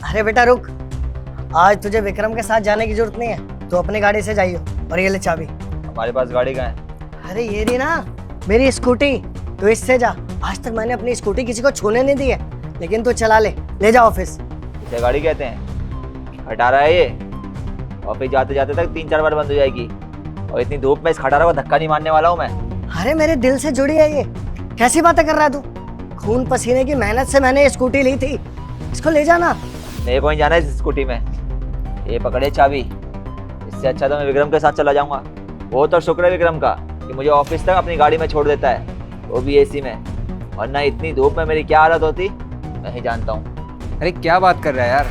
अरे बेटा रुक, आज तुझे विक्रम के साथ जाने की जरूरत नहीं है, तो अपनी गाड़ी से जाइयो। और ये ले चाबी। हमारे पास गाड़ी कहाँ है? अरे ये रही ना मेरी स्कूटी, तो इससे जा। आज तक मैंने अपनी स्कूटी किसी को छूने नहीं दी है, लेकिन तू चला ले जा ऑफिस। इसे गाड़ी कहते हैं? खटारा है ये। ऑफिस जाते जाते तक 3-4 बार बंद हो जाएगी, और इतनी धूप में इस खटारा को धक्का नहीं मारने वाला हूँ मैं। अरे मेरे दिल से जुड़ी है ये, कैसी बातें कर रहा है तू? खून पसीने की मेहनत से मैंने ये स्कूटी ली थी, इसको ले जाना। मेरे को नहीं जाना है इस स्कूटी में। ये पकड़े चाबी। इससे अच्छा तो मैं विक्रम के साथ चला जाऊंगा। वो तो शुक्र है विक्रम का कि मुझे ऑफिस तक अपनी गाड़ी में छोड़ देता है, वो भी एसी में। वरना इतनी धूप में मेरी क्या हालत होती मैं ही जानता हूँ। अरे क्या बात कर रहा है यार,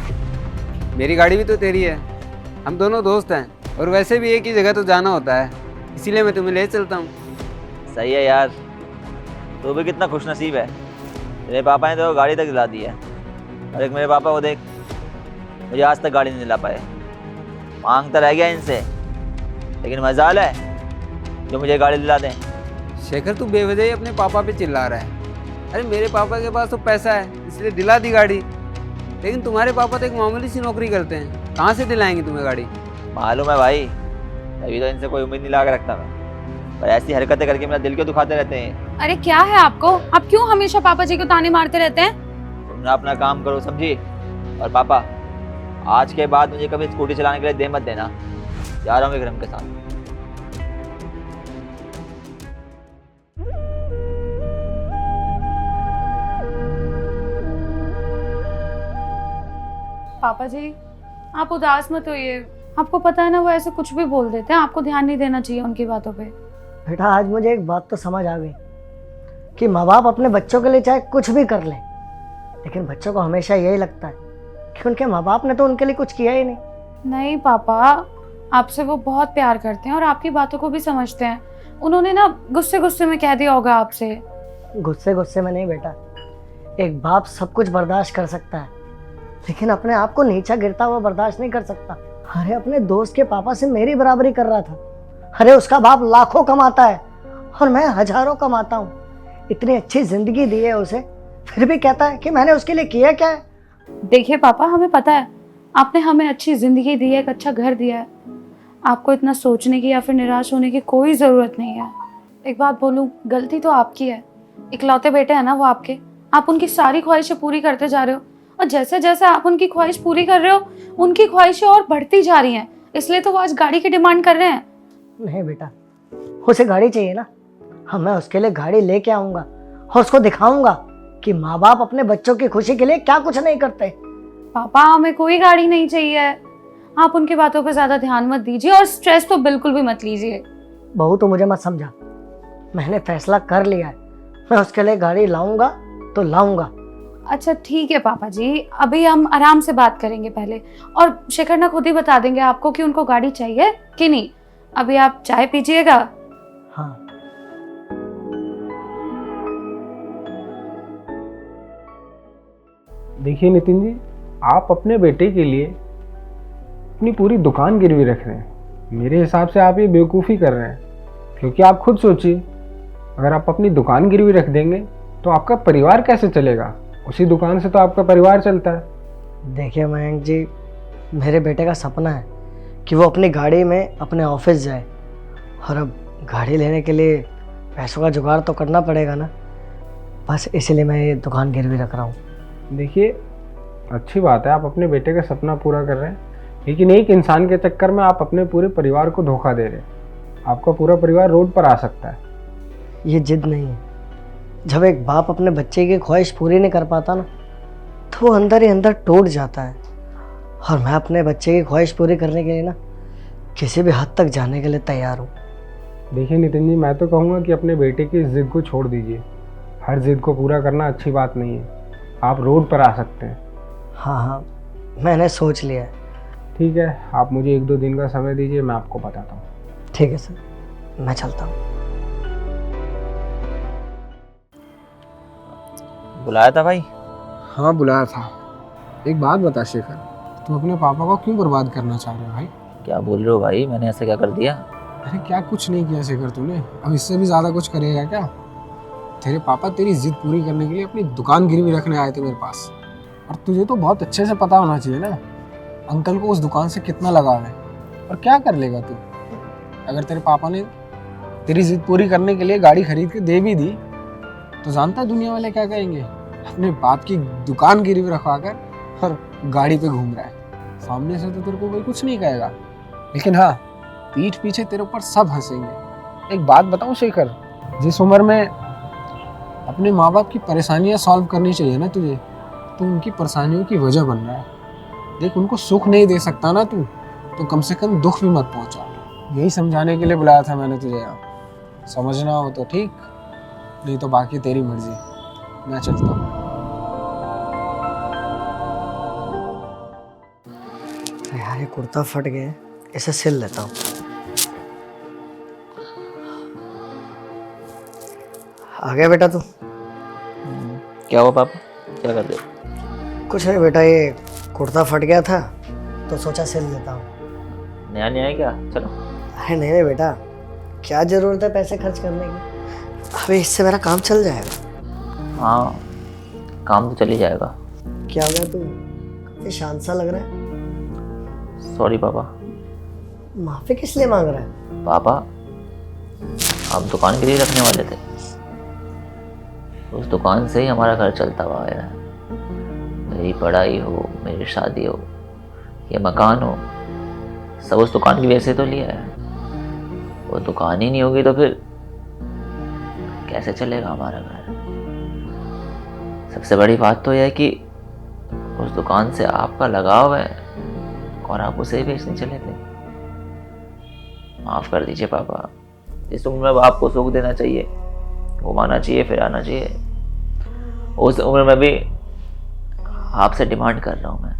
मेरी गाड़ी भी तो तेरी है, हम दोनों दोस्त हैं, और वैसे भी एक ही जगह तो जाना होता है, इसीलिए मैं तुम्हें ले चलता हूँ। सही है यार, तू भी कितना खुशनसीब है। मेरे पापा ने तो गाड़ी तक दिला दी है, और एक मेरे पापा को देख, मुझे आज तक गाड़ी नहीं दिला पाए। मांगता रह गया इनसे, लेकिन मजाल है जो मुझे गाड़ी दिला दें। शेखर तू बेवजह ही अपने पापा पे चिल्ला रहा है। अरे मेरे पापा के पास तो पैसा है, इसलिए दिला दी गाड़ी, लेकिन तुम्हारे पापा तो एक मामूली सी नौकरी करते हैं, कहाँ से दिलाएंगे तुम्हें गाड़ी? मालूम है भाई, अभी तो इनसे कोई उम्मीद नहीं लगा रखता मैं, पर ऐसी हरकतें करके मेरा दिल क्यों दुखाते रहते हैं। अरे क्या है आपको, आप क्यों हमेशा पापा जी को ताने मारते रहते हैं? तुम ना अपना काम करो, समझी? और पापा, आज के बाद मुझे कभी स्कूटी चलाने के लिए दे मत देना। जा रहा हूँ विक्रम के साथ। पापा जी आप उदास मत होइए, आपको पता है ना वो ऐसे कुछ भी बोल देते हैं, आपको ध्यान नहीं देना चाहिए उनकी बातों पे। बेटा आज मुझे एक बात तो समझ आ गई कि माँ बाप अपने बच्चों के लिए चाहे कुछ भी कर लें, लेकिन बच्चों को हमेशा यही लगता है कि उनके माँ बाप ने तो उनके लिए कुछ किया ही नहीं। नहीं पापा, आपसे वो बहुत प्यार करते हैं और आपकी बातों को भी समझते हैं। उन्होंने ना गुस्से गुस्से में कह दिया होगा आपसे। गुस्से में नहीं बेटा, एक बाप सब कुछ बर्दाश्त कर सकता है, लेकिन अपने आप को नीचा गिरता हुआ बर्दाश्त नहीं कर सकता। अरे अपने दोस्त के पापा से मेरी बराबरी कर रहा था। अरे उसका बाप लाखों कमाता है और मैं हजारों कमाता हूँ। इतनी अच्छी जिंदगी दी है उसे, फिर भी कहता है कि मैंने उसके लिए किया क्या है। देखिए पापा, हमें पता है आपने हमें अच्छी जिंदगी दी है, एक अच्छा घर दिया है। आपको इतना सोचने की या फिर निराश होने की कोई ज़रूरत नहीं है। एक बात बोलूं, गलती तो आपकी है। इकलौते बेटे हैं ना वो आपके, आप उनकी सारी ख्वाहिशें पूरी करते जा रहे हो, और जैसे जैसे आप उनकी ख्वाहिश पूरी कर रहे हो उनकी ख्वाहिशें और बढ़ती जा रही हैं। इसलिए तो वो आज गाड़ी की डिमांड कर रहे हैं। नहीं बेटा, उसे गाड़ी चाहिए ना, हाँ मैं उसके लिए गाड़ी लेके आऊंगा और उसको दिखाऊंगा कि माँ बाप अपने बच्चों की खुशी के लिए क्या कुछ नहीं करते। पापा हमें कोई गाड़ी नहीं चाहिए, आप उनकी बातों पे ज्यादा ध्यान मत दीजिए और स्ट्रेस तो बिल्कुल भी मत लीजिए। बहू तो मुझे मत समझा, मैंने फैसला कर लिया है, मैं उसके लिए गाड़ी लाऊंगा तो लाऊंगा। अच्छा ठीक है पापा जी, अभी हम आराम से बात करेंगे पहले, और शेखर ना खुद ही बता देंगे आपको कि उनको गाड़ी चाहिए कि नहीं। अभी आप चाय पीजिएगा। हाँ देखिए नितिन जी, आप अपने बेटे के लिए अपनी पूरी दुकान गिरवी रख रहे हैं। मेरे हिसाब से आप ये बेवकूफ़ी कर रहे हैं, क्योंकि आप खुद सोचिए, अगर आप अपनी दुकान गिरवी रख देंगे तो आपका परिवार कैसे चलेगा? उसी दुकान से तो आपका परिवार चलता है। देखिए मयंक जी, मेरे बेटे का सपना है कि वो अपनी गाड़ी में अपने ऑफिस जाए, और अब गाड़ी लेने के लिए पैसों का जुगाड़ तो करना पड़ेगा ना, बस इसीलिए मैं ये दुकान गिरवी रख रहा हूँ। देखिए अच्छी बात है, आप अपने बेटे का सपना पूरा कर रहे हैं, लेकिन एक इंसान के चक्कर में आप अपने पूरे परिवार को धोखा दे रहे हैं। आपका पूरा परिवार रोड पर आ सकता है। ये जिद नहीं है, जब एक बाप अपने बच्चे की ख्वाहिश पूरी नहीं कर पाता ना, तो वो अंदर ही अंदर टूट जाता है। और मैं अपने बच्चे की ख्वाहिश पूरी करने के लिए ना किसी भी हद तक जाने के लिए तैयार हूँ। देखिए नितिन जी, मैं तो कहूँगा कि अपने बेटे की इस जिद को छोड़ दीजिए। हर जिद को पूरा करना अच्छी बात नहीं है। आप रोड पर आ सकते हैं। हाँ मैंने सोच लिया है। ठीक है, आप मुझे 1-2 दिन का समय दीजिए, मैं आपको बताता हूँ। ठीक है सर, मैं चलता हूँ। बुलाया था भाई? हाँ बुलाया था। एक बात बता शेखर, तुम अपने पापा को क्यों बर्बाद करना चाह रहे हो भाई? क्या बोल रहे हो भाई, मैंने ऐसा क्या कर दिया? अरे क्या कुछ नहीं किया शेखर तूने, अब इससे भी ज़्यादा कुछ करेगा क्या? तेरे पापा तेरी जिद पूरी करने के लिए अपनी दुकान गिरवी रखने आए थे मेरे पास। और तुझे तो बहुत अच्छे से पता होना चाहिए ना अंकल को उस दुकान से कितना लगाव है। और क्या कर लेगा तू? अगर तेरे पापा ने तेरी जिद पूरी करने के लिए गाड़ी खरीद के दे भी दी तो जानता है दुनिया वाले क्या कहेंगे? अपने बाप की दुकान गिरवी रखवा कर और गाड़ी पे घूम रहा है। सामने से तो तेरे को कोई कुछ नहीं कहेगा, लेकिन हाँ, पीठ पीछे तेरे ऊपर सब हंसेंगे। एक बात बताऊं शेखर, जिस उम्र में अपने माँ बाप की परेशानियां सॉल्व करनी चाहिए ना तुझे, तो उनकी परेशानियों की वजह बन रहा है। देख, उनको सुख नहीं दे सकता ना तू, तो कम से कम दुख भी मत पहुंचा। यही समझाने के लिए बुलाया था मैंने तुझे यहाँ। समझना हो तो ठीक, नहीं तो बाकी तेरी मर्जी। मैं चलता हूँ। यार ये कुर्ता फट गया है, इसे सिल लेता हूँ। आ गया बेटा तू? क्या हुआ पापा, क्या कर रहे हो? कुछ नहीं बेटा, ये कुर्ता फट गया था तो सोचा सिल लेता हूँ। नया नया है क्या? चलो। अरे नहीं नहीं बेटा, क्या ज़रूरत है पैसे खर्च करने की? अभी इससे मेरा काम चल जाएगा। हाँ, काम तो चल ही जाएगा। क्या हो गया, तू काफी शांत सा लग रहा है। सॉरी पापा। माफी किस लिए मांग रहा है? पापा, आप दुकान के लिए रखने वाले थे, उस दुकान से ही हमारा घर चलता हुआ आया है। मेरी पढ़ाई हो, मेरी शादी हो, ये मकान हो, सब उस दुकान की वजह से तो लिया है। वो दुकान ही नहीं होगी तो फिर कैसे चलेगा हमारा घर? सबसे बड़ी बात तो यह है कि उस दुकान से आपका लगाव है और आप उसे ही बेचने चले थे। माफ कर दीजिए पापा, इस उम्र में आपको सुख देना चाहिए, घुमाना चाहिए, फिराना चाहिए। उस उम्र में भी आपसे डिमांड कर रहा हूँ मैं।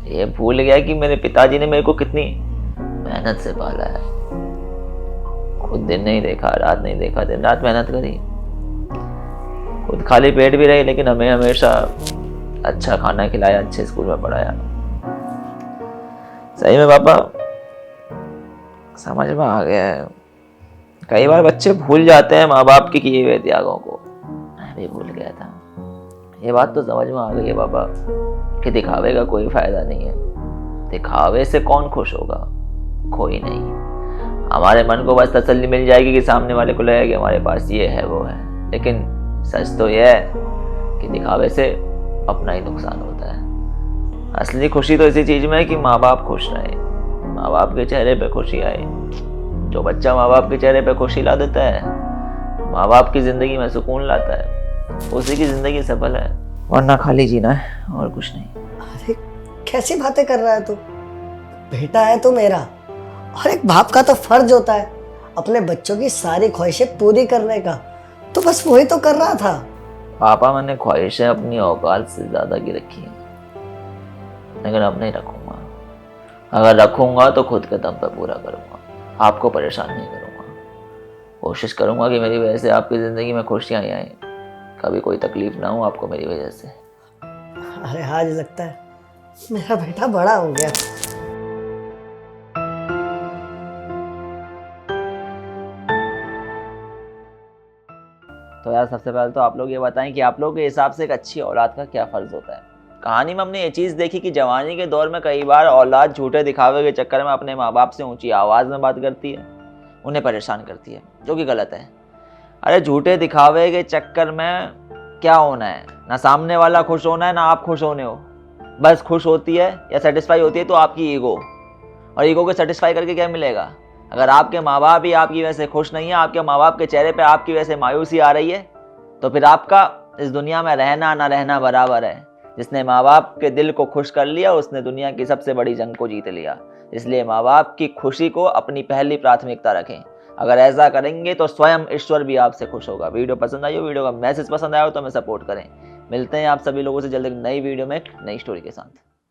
ये भूल गया कि मेरे पिताजी ने मेरे को कितनी मेहनत से पाला है। खुद दिन नहीं देखा, रात नहीं देखा, दिन रात मेहनत करी, खुद खाली पेट भी रही, लेकिन हमें हमेशा अच्छा खाना खिलाया, अच्छे स्कूल में पढ़ाया। सही में पापा, समझ में आ गया है। कई बार बच्चे भूल जाते हैं माँ बाप के किए हुए त्यागों को। मैं भी भूल गया था। ये बात तो समझ में आ गई है पापा कि दिखावे का कोई फायदा नहीं है। दिखावे से कौन खुश होगा? कोई नहीं। हमारे मन को बस तसल्ली मिल जाएगी कि सामने वाले को लगेगा कि हमारे पास ये है वो है, लेकिन सच तो यह है कि दिखावे से अपना ही नुकसान होता है। असली खुशी तो इसी चीज में है कि माँ बाप खुश रहे, माँ बाप के चेहरे पे खुशी आए। जो बच्चा माँ बाप के चेहरे पे खुशी ला देता है, माँ बाप की जिंदगी में सुकून लाता है, उसी की जिंदगी सफल है। वरना खाली जीना है और कुछ नहीं। अरे कैसी बातें कर रहा है तू? बेटा है तो मेरा, और एक बाप का तो फर्ज होता है अपने बच्चों की सारी ख्वाहिशें पूरी करने का। तो बस वही तो कर रहा था। पापा, मैंने ख्वाहिशें अपनी औकात से ज्यादा की रखी हैं, लेकिन अब नहीं रखूंगा। अगर रखूंगा तो खुद के दम पर पूरा करूंगा, आपको परेशान नहीं करूंगा। कोशिश करूंगा कि मेरी वजह से आपकी जिंदगी में खुशियां ही आए, कभी कोई तकलीफ ना हो आपको मेरी वजह से। अरे आज लगता है मेरा बेटा बड़ा हो गया। तो यार, सबसे पहले तो आप लोग ये बताएं कि आप लोगों के हिसाब से एक अच्छी औलाद का क्या फर्ज होता है। कहानी में हमने ये चीज़ देखी कि जवानी के दौर में कई बार औलाद झूठे दिखावे के चक्कर में अपने माँ बाप से ऊंची आवाज़ में बात करती है, उन्हें परेशान करती है, जो कि गलत है। अरे झूठे दिखावे के चक्कर में क्या होना है? ना सामने वाला खुश होना है, ना आप खुश होने हो। बस खुश होती है या सेटिस्फाई होती है तो आपकी ईगो, और ईगो को सेटिस्फाई करके क्या मिलेगा? अगर आपके माँ बाप ही आपकी वजह से खुश नहीं है, आपके माँ बाप के चेहरे पे आपकी वजह से मायूसी आ रही है, तो फिर आपका इस दुनिया में रहना ना रहना बराबर है। जिसने माँ बाप के दिल को खुश कर लिया, उसने दुनिया की सबसे बड़ी जंग को जीत लिया। इसलिए माँ बाप की खुशी को अपनी पहली प्राथमिकता रखें। अगर ऐसा करेंगे तो स्वयं ईश्वर भी आपसे खुश होगा। वीडियो पसंद आई हो, वीडियो का मैसेज पसंद आया हो तो हमें सपोर्ट करें। मिलते हैं आप सभी लोगों से जल्द एक नई वीडियो में एक नई स्टोरी के साथ।